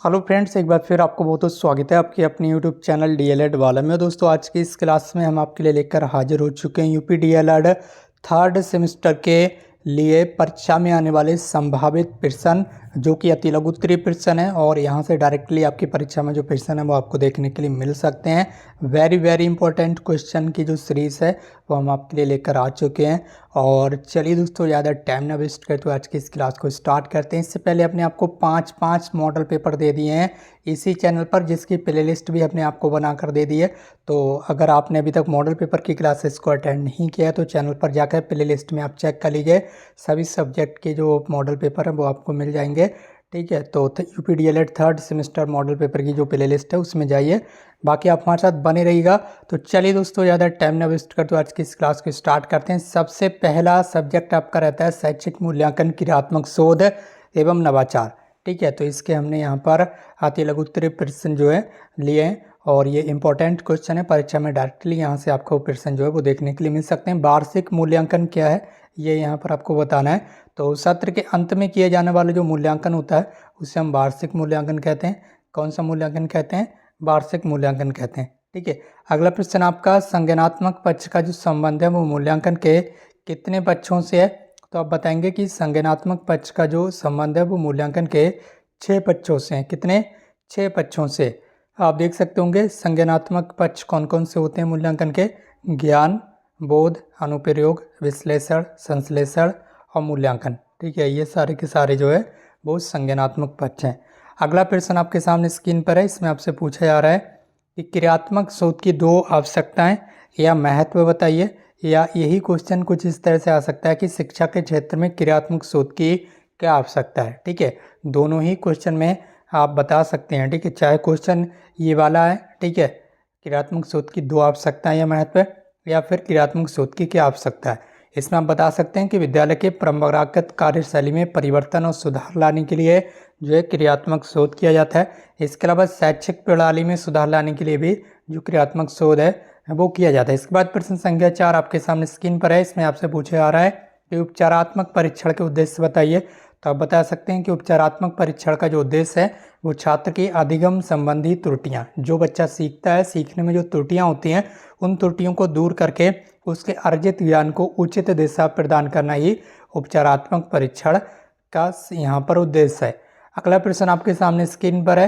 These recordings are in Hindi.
हेलो फ्रेंड्स, एक बार फिर आपको बहुत बहुत स्वागत है आपके अपने यूट्यूब चैनल डीएलएड वाला में। दोस्तों, आज की इस क्लास में हम आपके लिए लेकर हाजिर हो चुके हैं यूपी डीएलएड थर्ड सेमेस्टर के लिए परीक्षा में आने वाले संभावित प्रश्न, जो कि अति लघु उत्तरीय प्रश्न है। और यहाँ से डायरेक्टली आपकी परीक्षा में जो प्रश्न है वो आपको देखने के लिए मिल सकते हैं। वेरी वेरी इंपॉर्टेंट क्वेश्चन की जो सीरीज़ है वो हम आपके लिए लेकर आ चुके हैं। और चलिए दोस्तों, ज़्यादा टाइम ना वेस्ट करते हुए आज की इस क्लास को स्टार्ट करते हैं। इससे पहले अपने आपको 5 मॉडल पेपर दे दिए हैं इसी चैनल पर, जिसकी प्लेलिस्ट भी अपने आपको बना कर दे दी है। तो अगर आपने अभी तक मॉडल पेपर की क्लासेस को अटेंड नहीं किया है तो चैनल पर जाकर प्लेलिस्ट में आप चेक कर लीजिए। सभी सब्जेक्ट के जो मॉडल पेपर हैं वो आपको मिल जाएंगे। ठीक है, तो UP DElEd third semester model paper की जो प्लेलिस्ट है उसमें जाइए, बाकी आप हमारे साथ बने रहिएगा। तो चलिए दोस्तों, ज़्यादा टाइम ना वेस्ट करते हुए आज की इस क्लास को स्टार्ट करते हैं। सबसे पहला सब्जेक्ट आपका रहता है शैक्षिक मूल्यांकन, क्रियात्मक शोध एवं नवाचार। ठीक है, तो इसके हमने यहाँ पर अति लघु उत्तरीय प्रश्न जो है लिए हैं, और ये इंपॉर्टेंट क्वेश्चन है। परीक्षा में डायरेक्टली यहाँ से आपको प्रश्न जो है वो देखने के लिए मिल सकते हैं। वार्षिक मूल्यांकन क्या है ये यहाँ पर आपको बताना है। तो सत्र के अंत में किए जाने वाला जो मूल्यांकन होता है उसे हम वार्षिक मूल्यांकन कहते हैं। कौन सा मूल्यांकन कहते हैं? वार्षिक मूल्यांकन कहते हैं। ठीक है, अगला प्रश्न आपका संज्ञानात्मक पक्ष का जो संबंध है वो मूल्यांकन के कितने पक्षों से है? तो आप बताएंगे कि संज्ञानात्मक पक्ष का जो संबंध है वो मूल्यांकन के 6 पक्षों से हैं। कितने? 6 पक्षों से। आप देख सकते होंगे संज्ञानात्मक पक्ष कौन कौन से होते हैं मूल्यांकन के: ज्ञान, बोध, अनुप्रयोग, विश्लेषण, संश्लेषण और मूल्यांकन। ठीक है, ये सारे के सारे जो है वो संज्ञानात्मक पक्ष हैं। अगला प्रश्न आपके सामने स्क्रीन पर है। इसमें आपसे पूछा जा रहा है कि क्रियात्मक शोध की 2 आवश्यकताएं या महत्व बताइए। या यही क्वेश्चन कुछ इस तरह से आ सकता है कि शिक्षा के क्षेत्र में क्रियात्मक शोध की क्या आवश्यकता है। ठीक है, दोनों ही क्वेश्चन में आप बता सकते हैं। ठीक है, चाहे क्वेश्चन ये वाला है, ठीक है, क्रियात्मक शोध की 2 आवश्यकताएं या महत्व, या फिर क्रियात्मक शोध की क्या आवश्यकता है। इसमें आप बता सकते हैं कि विद्यालय के परंपरागत कार्यशैली में परिवर्तन और सुधार लाने के लिए जो है क्रियात्मक शोध किया जाता है। इसके अलावा शैक्षिक प्रणाली में सुधार लाने के लिए भी जो क्रियात्मक शोध है वो किया जाता है। इसके बाद प्रश्न संख्या 4 आपके सामने स्क्रीन पर है। इसमें आपसे पूछा जा रहा है कि उपचारात्मक परीक्षण के उद्देश्य बताइए। तो आप बता सकते हैं कि उपचारात्मक परीक्षण का जो उद्देश्य है वो छात्र की अधिगम संबंधी त्रुटियां, जो बच्चा सीखता है, सीखने में जो त्रुटियां होती हैं उन त्रुटियों को दूर करके उसके अर्जित ज्ञान को उचित दिशा प्रदान करना ही उपचारात्मक परीक्षण का यहाँ पर उद्देश्य है। अगला प्रश्न आपके सामने स्क्रीन पर है।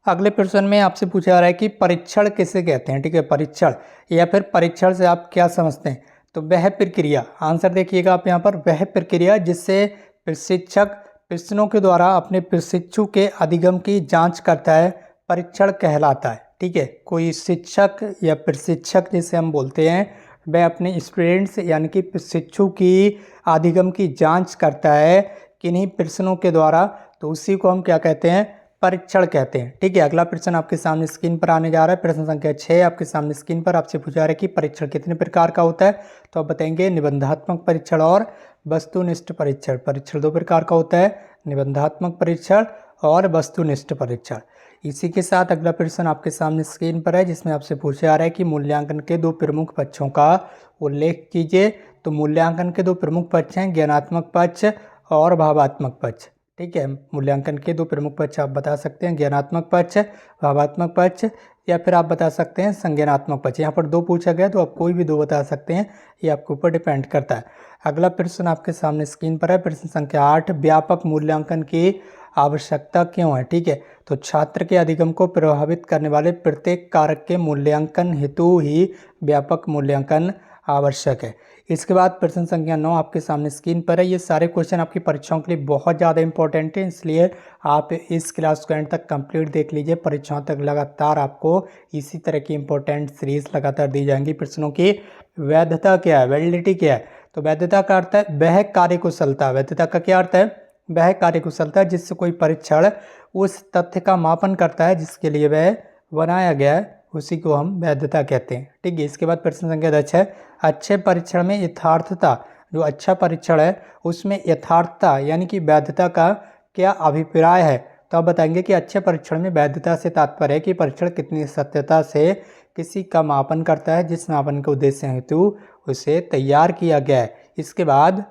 अगले प्रश्न में आपसे पूछा जा रहा है कि परीक्षण किसे कहते हैं। ठीक है, परीक्षण या फिर परीक्षण से आप क्या समझते हैं? तो वह प्रक्रिया, आंसर देखिएगा आप यहाँ पर, वह प्रक्रिया जिससे प्रशिक्षक प्रश्नों के द्वारा अपने प्रशिक्षु के अधिगम की जांच करता है, परीक्षण कहलाता है। ठीक है, कोई शिक्षक या प्रशिक्षक जिसे हम बोलते हैं वह अपने स्टूडेंट्स यानी कि प्रशिक्षु की अधिगम की जांच करता है किन्हीं प्रश्नों के द्वारा, तो उसी को हम क्या कहते हैं? परीक्षण कहते हैं। ठीक है, अगला प्रश्न आपके सामने स्क्रीन पर आने जा रहा है। प्रश्न संख्या 6 आपके सामने स्क्रीन पर आपसे पूछा जा रहा है कि परीक्षण कितने प्रकार का होता है। तो आप बताएंगे निबंधात्मक परीक्षण और वस्तुनिष्ठ परीक्षण। परीक्षण 2 प्रकार का होता है, निबंधात्मक परीक्षण और वस्तुनिष्ठ परीक्षण। इसी के साथ अगला प्रश्न आपके सामने स्क्रीन पर है, जिसमें आपसे पूछा जा रहा है कि मूल्यांकन के 2 प्रमुख पक्षों का उल्लेख कीजिए। तो मूल्यांकन के 2 प्रमुख पक्ष हैं, ज्ञानात्मक पक्ष और भावात्मक पक्ष। ठीक है, मूल्यांकन के 2 प्रमुख पक्ष आप बता सकते हैं, ज्ञानात्मक पक्ष, भावात्मक पक्ष, या फिर आप बता सकते हैं संज्ञानात्मक पक्ष। यहाँ पर 2 पूछा गया तो आप कोई भी 2 बता सकते हैं, ये आपके ऊपर डिपेंड करता है। अगला प्रश्न आपके सामने स्क्रीन पर है। प्रश्न संख्या 8, व्यापक मूल्यांकन की आवश्यकता क्यों है? ठीक है, तो छात्र के अधिगम को प्रभावित करने वाले प्रत्येक कारक के मूल्यांकन हेतु ही व्यापक मूल्यांकन आवश्यक है। इसके बाद प्रश्न संख्या 9 आपके सामने स्क्रीन पर है। ये सारे क्वेश्चन आपकी परीक्षाओं के लिए बहुत ज़्यादा इंपॉर्टेंट है, इसलिए आप इस क्लास को एंड तक कंप्लीट देख लीजिए। परीक्षाओं तक लगातार आपको इसी तरह की इंपॉर्टेंट सीरीज लगातार दी जाएंगी। प्रश्नों की वैधता क्या है, वैलिडिटी क्या है? तो वैधता का अर्थ है वह कार्यकुशलता। वैधता का क्या अर्थ है? वह कार्यकुशलता जिससे कोई परीक्षण उस तथ्य का मापन करता है जिसके लिए वह बनाया गया है, उसी को हम वैधता कहते हैं। ठीक है, इसके बाद प्रश्न संख्या 10 है, अच्छे परीक्षण में यथार्थता, जो अच्छा परीक्षण है उसमें यथार्थता यानी कि वैधता का क्या अभिप्राय है? तो आप बताएंगे कि अच्छे परीक्षण में वैधता से तात्पर्य है कि परीक्षण कितनी सत्यता से किसी का मापन करता है, जिस मापन के उद्देश्य हेतु उसे तैयार किया गया है। इसके बाद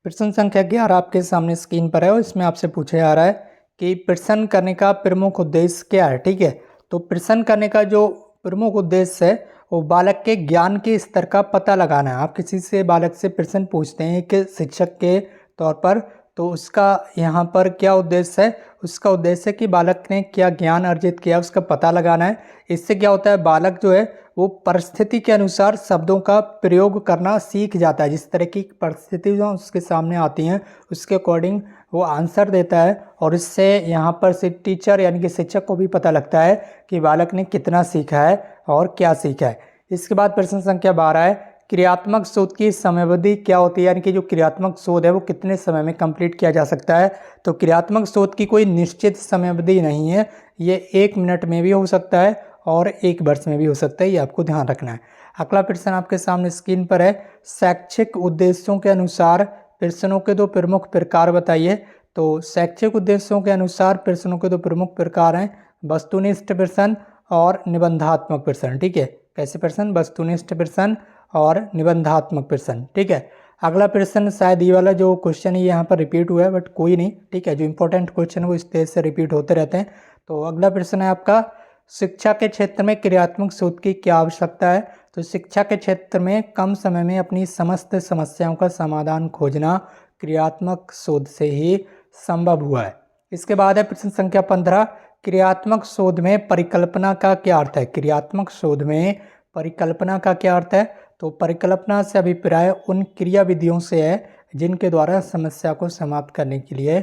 प्रश्न संख्या 11 आपके सामने स्क्रीन पर है और इसमें आपसे पूछा जा रहा है कि प्रश्न करने का प्रमुख उद्देश्य क्या है। ठीक है, तो प्रश्न करने का जो प्रमुख उद्देश्य है वो बालक के ज्ञान के स्तर का पता लगाना है। आप किसी से बालक से प्रश्न पूछते हैं कि शिक्षक के तौर पर, तो उसका यहाँ पर क्या उद्देश्य है, उसका उद्देश्य है कि बालक ने क्या ज्ञान अर्जित किया उसका पता लगाना है। इससे क्या होता है, बालक जो है वो परिस्थिति के अनुसार शब्दों का प्रयोग करना सीख जाता है। जिस तरह की परिस्थिति जो उसके सामने आती हैं उसके अकॉर्डिंग वो आंसर देता है, और इससे यहाँ पर से टीचर यानी कि शिक्षक को भी पता लगता है कि बालक ने कितना सीखा है और क्या सीखा है। इसके बाद प्रश्न संख्या 12 है, क्रियात्मक शोध की समयावधि क्या होती है, यानी कि जो क्रियात्मक शोध है वो कितने समय में कंप्लीट किया जा सकता है। तो क्रियात्मक शोध की कोई निश्चित समयावधि नहीं है, ये 1 मिनट में भी हो सकता है और 1 वर्ष में भी हो सकता है, ये आपको ध्यान रखना है। अगला प्रश्न आपके सामने स्क्रीन पर है, शैक्षिक उद्देश्यों के अनुसार प्रश्नों के 2 प्रमुख प्रकार बताइए। तो शैक्षिक उद्देश्यों के अनुसार प्रश्नों के 2 प्रमुख प्रकार हैं, वस्तुनिष्ठ प्रश्न और निबंधात्मक प्रश्न। ठीक है, कैसे प्रश्न, वस्तुनिष्ठ प्रश्न और निबंधात्मक प्रश्न। ठीक है, अगला प्रश्न शायद ये वाला जो क्वेश्चन है यहाँ पर रिपीट हुआ है, बट कोई नहीं। ठीक है, जो इंपॉर्टेंट क्वेश्चन है वो इस तरह से रिपीट होते रहते हैं। तो अगला प्रश्न है आपका, शिक्षा के क्षेत्र में क्रियात्मक शोध की क्या आवश्यकता है। तो शिक्षा के क्षेत्र में कम समय में अपनी समस्त समस्याओं का समाधान खोजना क्रियात्मक शोध से ही संभव हुआ है। इसके बाद है प्रश्न संख्या 15, क्रियात्मक शोध में परिकल्पना का क्या अर्थ है। क्रियात्मक शोध में परिकल्पना का क्या अर्थ है। तो परिकल्पना से अभिप्राय उन क्रिया विधियों से है जिनके द्वारा समस्या को समाप्त करने के लिए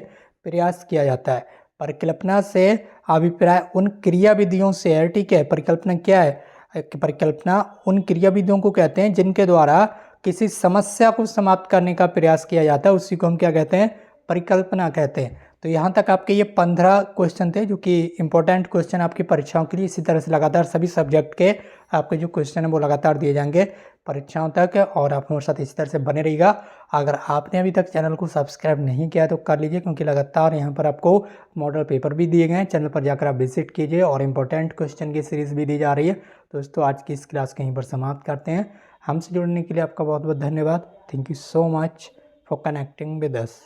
प्रयास किया जाता है। परिकल्पना से अभिप्राय उन क्रिया विधियों से है। ठीक है, परिकल्पना क्या है, परिकल्पना उन क्रिया विधियों को कहते हैं जिनके द्वारा किसी समस्या को समाप्त करने का प्रयास किया जाता है, उसी को हम क्या कहते हैं, परिकल्पना कहते हैं। तो यहाँ तक आपके ये 15 क्वेश्चन थे जो कि इंपॉर्टेंट क्वेश्चन आपकी परीक्षाओं के लिए। इसी तरह से लगातार सभी सब्जेक्ट के आपके जो क्वेश्चन है वो लगातार दिए जाएंगे परीक्षाओं तक, और आप हमारे साथ इसी तरह से बने रहिएगा। अगर आपने अभी तक चैनल को सब्सक्राइब नहीं किया तो कर लीजिए, क्योंकि लगातार यहाँ पर आपको मॉडल पेपर भी दिए गए हैं। चैनल पर जाकर आप विजिट कीजिए और इंपॉर्टेंट क्वेश्चन की सीरीज़ भी दी जा रही है। दोस्तों आज की इस क्लास कहीं पर समाप्त करते हैं। हमसे जुड़ने के लिए आपका बहुत बहुत धन्यवाद। Thank you so much for connecting with us.